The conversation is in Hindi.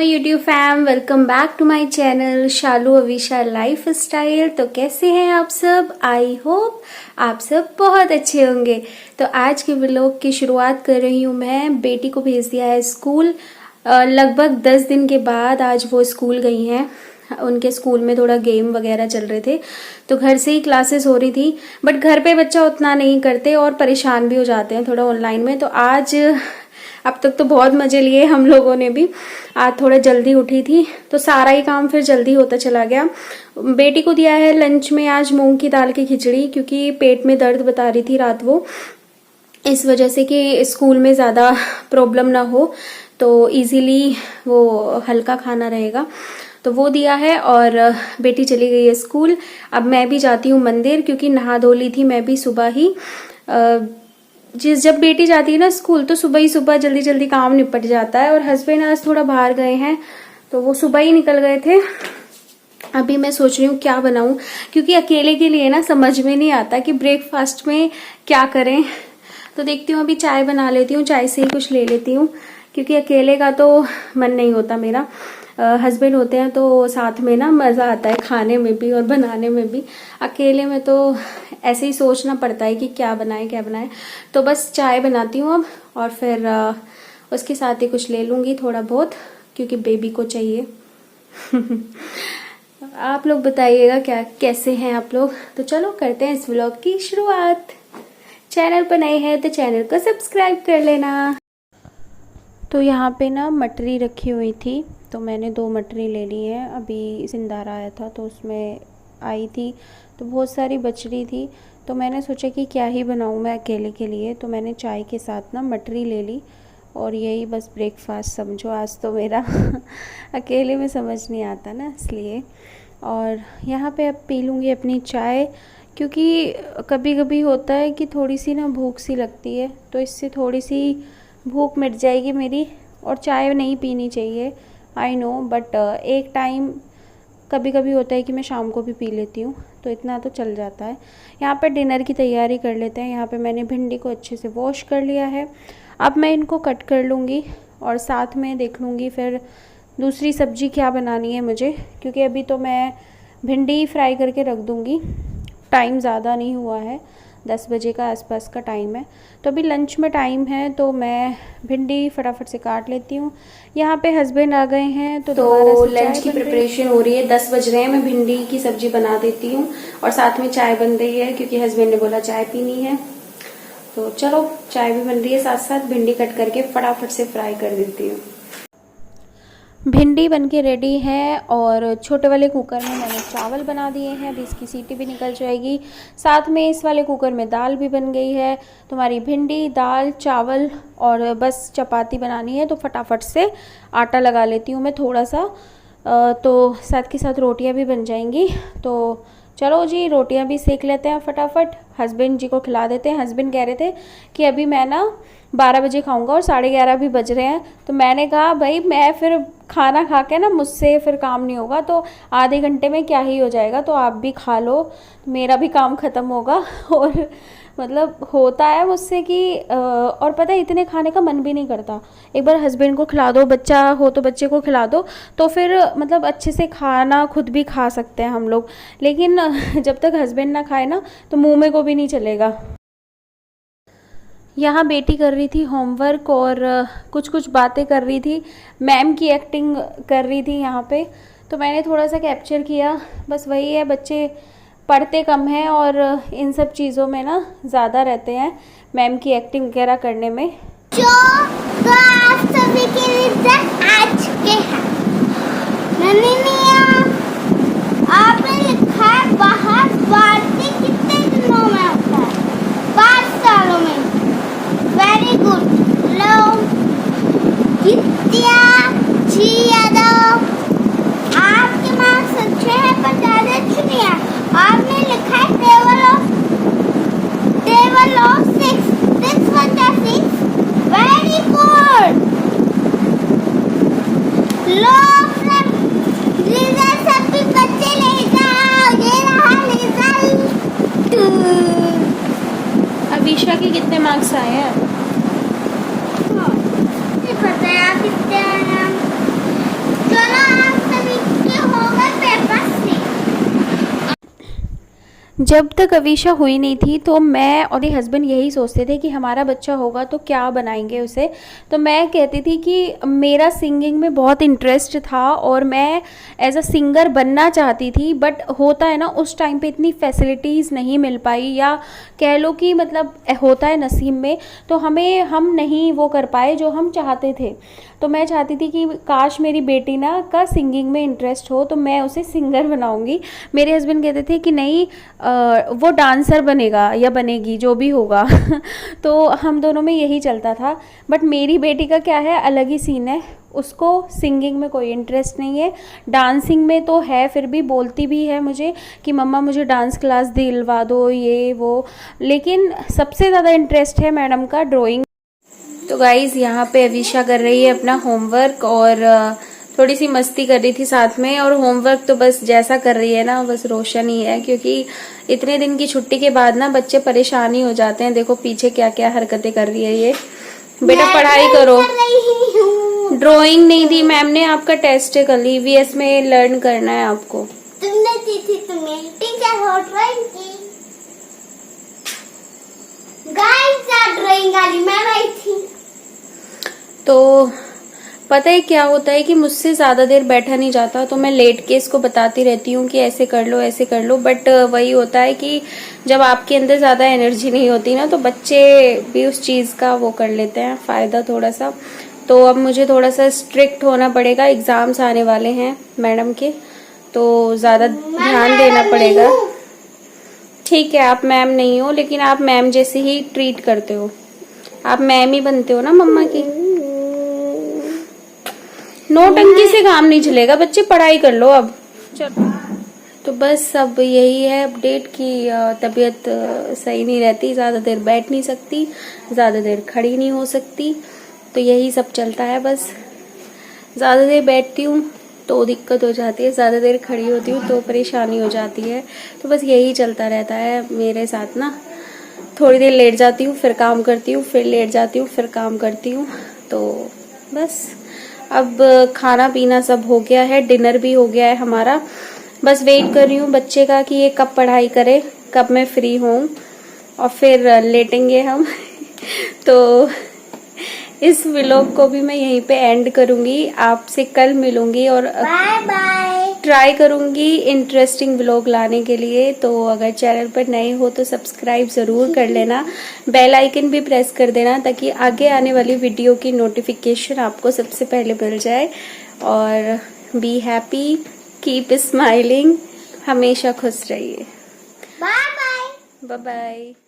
YouTube fam, welcome back to my channel Shalu Avisha lifestyle. तो कैसे हैं आप सब? आई होप आप सब बहुत अच्छे होंगे। तो आज के व्लॉग की शुरुआत कर रही हूँ मैं। बेटी को भेज दिया है स्कूल। लगभग 10 दिन के बाद आज वो स्कूल गई हैं। उनके स्कूल में थोड़ा गेम वगैरह चल रहे थे, तो घर से ही क्लासेस हो रही थी। बट घर पे बच्चा उतना नहीं करते और परेशान भी हो जाते हैं थोड़ा ऑनलाइन में। तो आज अब तक तो बहुत मजे लिए हम लोगों ने भी। आज थोड़ा जल्दी उठी थी तो सारा ही काम फिर जल्दी होता चला गया। बेटी को दिया है लंच में आज मूंग की दाल की खिचड़ी, क्योंकि पेट में दर्द बता रही थी रात वो, इस वजह से कि स्कूल में ज़्यादा प्रॉब्लम ना हो, तो इजीली वो हल्का खाना रहेगा। तो वो दिया है और बेटी चली गई है स्कूल। अब मैं भी जाती हूँ मंदिर, क्योंकि नहा धो ली थी मैं भी सुबह ही। जब बेटी जाती है ना स्कूल तो सुबह ही सुबह जल्दी जल्दी काम निपट जाता है। और हस्बैंड आज थोड़ा बाहर गए हैं तो वो सुबह ही निकल गए थे। अभी मैं सोच रही हूँ क्या बनाऊं, क्योंकि अकेले के लिए ना समझ में नहीं आता कि ब्रेकफास्ट में क्या करें। तो देखती हूँ, अभी चाय बना लेती हूँ, चाय से ही कुछ ले लेती हूँ, क्योंकि अकेले का तो मन नहीं होता मेरा। हस्बैंड होते हैं तो साथ में ना मज़ा आता है खाने में भी और बनाने में भी। अकेले में तो ऐसे ही सोचना पड़ता है कि क्या बनाए क्या बनाए। तो बस चाय बनाती हूँ अब, और फिर उसके साथ ही कुछ ले लूँगी थोड़ा बहुत, क्योंकि बेबी को चाहिए। आप लोग बताइएगा क्या कैसे हैं आप लोग। तो चलो करते हैं इस व्लॉग की शुरुआत। चैनल पर नए हैं तो चैनल को सब्सक्राइब कर लेना। तो यहाँ पे ना मटरी रखी हुई थी, तो मैंने 2 मटरी ले ली हैं। अभी सिंदारा आया था तो उसमें आई थी, तो बहुत सारी बच रही थी। तो मैंने सोचा कि क्या ही बनाऊँ मैं अकेले के लिए, तो मैंने चाय के साथ ना मटरी ले ली। और यही बस ब्रेकफास्ट समझो आज तो मेरा। अकेले में समझ नहीं आता ना, इसलिए। और यहाँ पे अब पी लूँगी अपनी चाय, क्योंकि कभी कभी होता है कि थोड़ी सी ना भूख सी लगती है, तो इससे थोड़ी सी भूख मिट जाएगी मेरी। और चाय नहीं पीनी चाहिए, आई नो, बट एक टाइम कभी कभी होता है कि मैं शाम को भी पी लेती हूँ, तो इतना तो चल जाता है। यहाँ पर डिनर की तैयारी कर लेते हैं। यहाँ पे मैंने भिंडी को अच्छे से वॉश कर लिया है। अब मैं इनको कट कर लूँगी और साथ में देख लूँगी फिर दूसरी सब्ज़ी क्या बनानी है मुझे, क्योंकि अभी तो मैं भिंडी फ्राई करके रख दूँगी। टाइम ज़्यादा नहीं हुआ है, 10 बजे का आसपास का टाइम है, तो अभी लंच में टाइम है, तो मैं भिंडी फटाफट से काट लेती हूँ। यहाँ पे हस्बैंड आ गए हैं तो लंच की प्रिपरेशन हो रही है। 10 बज रहे हैं, मैं भिंडी की सब्जी बना देती हूँ और साथ में चाय बन रही है, क्योंकि हस्बैंड ने बोला चाय पीनी है। तो चलो चाय भी बन रही है, साथ साथ भिंडी कट करके फटाफट से फ्राई कर देती हूँ। भिंडी बनके रेडी है और छोटे वाले कुकर में मैंने चावल बना दिए हैं। अभी इसकी सीटी भी निकल जाएगी। साथ में इस वाले कुकर में दाल भी बन गई है। तुम्हारी भिंडी, दाल, चावल और बस चपाती बनानी है, तो फटाफट से आटा लगा लेती हूँ मैं थोड़ा सा, तो साथ के साथ रोटियाँ भी बन जाएंगी। तो चलो जी रोटियां भी सेक लेते हैं फटाफट, हस्बैंड जी को खिला देते हैं। हस्बैंड कह रहे थे कि अभी मैं ना 12 बजे खाऊंगा और 11:30 भी बज रहे हैं। तो मैंने कहा भाई मैं फिर खाना खा के ना मुझसे फिर काम नहीं होगा, तो आधे घंटे में क्या ही हो जाएगा, तो आप भी खा लो, मेरा भी काम ख़त्म होगा। और मतलब होता है मुझसे कि और पता है इतने खाने का मन भी नहीं करता। एक बार हस्बैंड को खिला दो, बच्चा हो तो बच्चे को खिला दो, तो फिर मतलब अच्छे से खाना खुद भी खा सकते हैं हम लोग। लेकिन जब तक हस्बैंड ना खाए ना तो मुंह में को भी नहीं चलेगा। यहाँ बेटी कर रही थी होमवर्क और कुछ कुछ बातें कर रही थी, मैम की एक्टिंग कर रही थी यहाँ पे, तो मैंने थोड़ा सा कैप्चर किया। बस वही है, बच्चे पढ़ते कम हैं और इन सब चीज़ों में ना ज़्यादा रहते हैं, मैम की एक्टिंग वगैरह करने में। जो तो आप सभी के लिए आज के हैं। आपने लिखा है बाहर भारतीय कितने दिनों में होता है? 5 सालों में। Very good. लो कित्या जी यादव, आपके मार्क्स अच्छे हैं पर ज़्यादा अच्छे नहीं है। आपने लिखा है table of 6 6 1 6। Very good. Low result सभी बच्चे ले जाओ, ये रहा रिजल्ट। अविशा के कितने मार्क्स आए हैं? ये पता है आप कितने आए हैं? जब तक अवीशा हुई नहीं थी तो मैं और ये हस्बैंड यही सोचते थे कि हमारा बच्चा होगा तो क्या बनाएंगे उसे। तो मैं कहती थी कि मेरा सिंगिंग में बहुत इंटरेस्ट था और मैं एज अ सिंगर बनना चाहती थी, बट होता है ना उस टाइम पे इतनी फैसिलिटीज़ नहीं मिल पाई, या कह लो कि मतलब होता है नसीब में, तो हम नहीं वो कर पाए जो हम चाहते थे। तो मैं चाहती थी कि काश मेरी बेटी ना का सिंगिंग में इंटरेस्ट हो तो मैं उसे सिंगर बनाऊंगी। मेरे हस्बैंड कहते थे कि नहीं वो डांसर बनेगा या बनेगी जो भी होगा तो हम दोनों में यही चलता था। बट मेरी बेटी का क्या है, अलग ही सीन है। उसको सिंगिंग में कोई इंटरेस्ट नहीं है, डांसिंग में तो है, फिर भी बोलती भी है मुझे कि मम्मा मुझे डांस क्लास दिलवा दो ये वो। लेकिन सबसे ज़्यादा इंटरेस्ट है मैडम का ड्राइंग। तो गाइज़ यहाँ पे अवीशा कर रही है अपना होमवर्क और थोड़ी सी मस्ती कर रही थी साथ में। और होमवर्क तो बस जैसा कर रही है ना बस रोशन ही है, क्योंकि इतने दिन की छुट्टी के बाद ना बच्चे परेशान ही हो जाते हैं। देखो पीछे क्या क्या हरकतें कर रही है ये। बेटा पढ़ाई करो। ड्राइंग नहीं दी मैम ने, आपका टेस्ट है कल ईवीएस में लर्न करना है आपको। तुमने दी थी, तुम्हें टीचर हो ड्राइंग की। गाइस ड्राइंग वाली मैम आई थी। तो पता है क्या होता है कि मुझसे ज्यादा देर बैठा नहीं जाता, तो मैं लेट के इसको बताती रहती हूँ कि ऐसे कर लो ऐसे कर लो। बट वही होता है कि जब आपके अंदर ज्यादा एनर्जी नहीं होती ना तो बच्चे भी उस चीज का वो कर लेते हैं फायदा थोड़ा सा। तो अब मुझे थोड़ा सा स्ट्रिक्ट होना पड़ेगा, एग्जाम्स आने वाले हैं मैडम के, तो ज्यादा ध्यान देना पड़ेगा। ठीक है आप मैम नहीं हो, लेकिन आप मैम जैसे ही ट्रीट करते हो, आप मैम ही बनते हो ना मम्मा की। नौटंकी से काम नहीं चलेगा, बच्चे पढ़ाई कर लो अब। चलो तो बस अब यही है अपडेट कि तबीयत सही नहीं रहती, ज्यादा देर बैठ नहीं सकती, ज्यादा देर खड़ी नहीं हो सकती, तो यही सब चलता है बस। ज्यादा देर बैठती हूँ तो दिक्कत हो जाती है, ज्यादा देर खड़ी होती हूँ तो परेशानी हो जाती है। तो बस यही चलता रहता है मेरे साथ ना। थोड़ी देर लेट जाती हूँ फिर काम करती हूँ, फिर लेट जाती हूँ फिर काम करती हूँ। तो बस अब खाना पीना सब हो गया है, डिनर भी हो गया है हमारा। बस वेट कर रही हूँ बच्चे का कि ये कब पढ़ाई करे, कब मैं फ्री हूँ और फिर लेटेंगे हम तो इस व्लॉग को भी मैं यहीं पे एंड करूंगी। आपसे कल मिलूंगी और बाय बाय। ट्राई करूंगी इंटरेस्टिंग व्लॉग लाने के लिए। तो अगर चैनल पर नए हो तो सब्सक्राइब जरूर कर लेना, बेल आइकन भी प्रेस कर देना ताकि आगे आने वाली वीडियो की नोटिफिकेशन आपको सबसे पहले मिल जाए। और बी हैप्पी, कीप स्माइलिंग, हमेशा खुश रहिए। Bye bye. Bye bye.